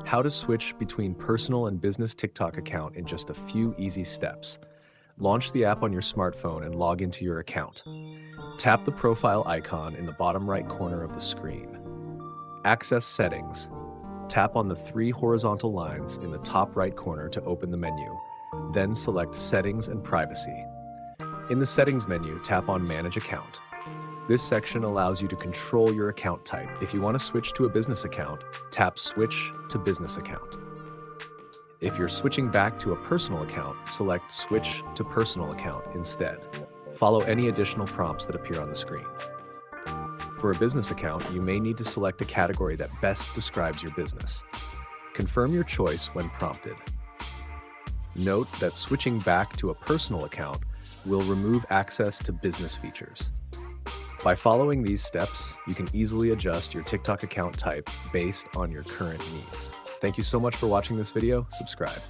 How to switch between personal and business TikTok account in just a few easy steps. Launch the app on your smartphone and log into your account. Tap the profile icon in the bottom right corner of the screen. Access Settings. Tap on the three horizontal lines in the top right corner to open the menu. Then select Settings and Privacy. In the Settings menu, tap on Manage Account. This section allows you to control your account type. If you want to switch to a business account, tap Switch to Business Account. If you're switching back to a personal account, select Switch to Personal Account instead. Follow any additional prompts that appear on the screen. For a business account, you may need to select a category that best describes your business. Confirm your choice when prompted. Note that switching back to a personal account will remove access to business features. By following these steps, you can easily adjust your TikTok account type based on your current needs. Thank you so much for watching this video. Subscribe.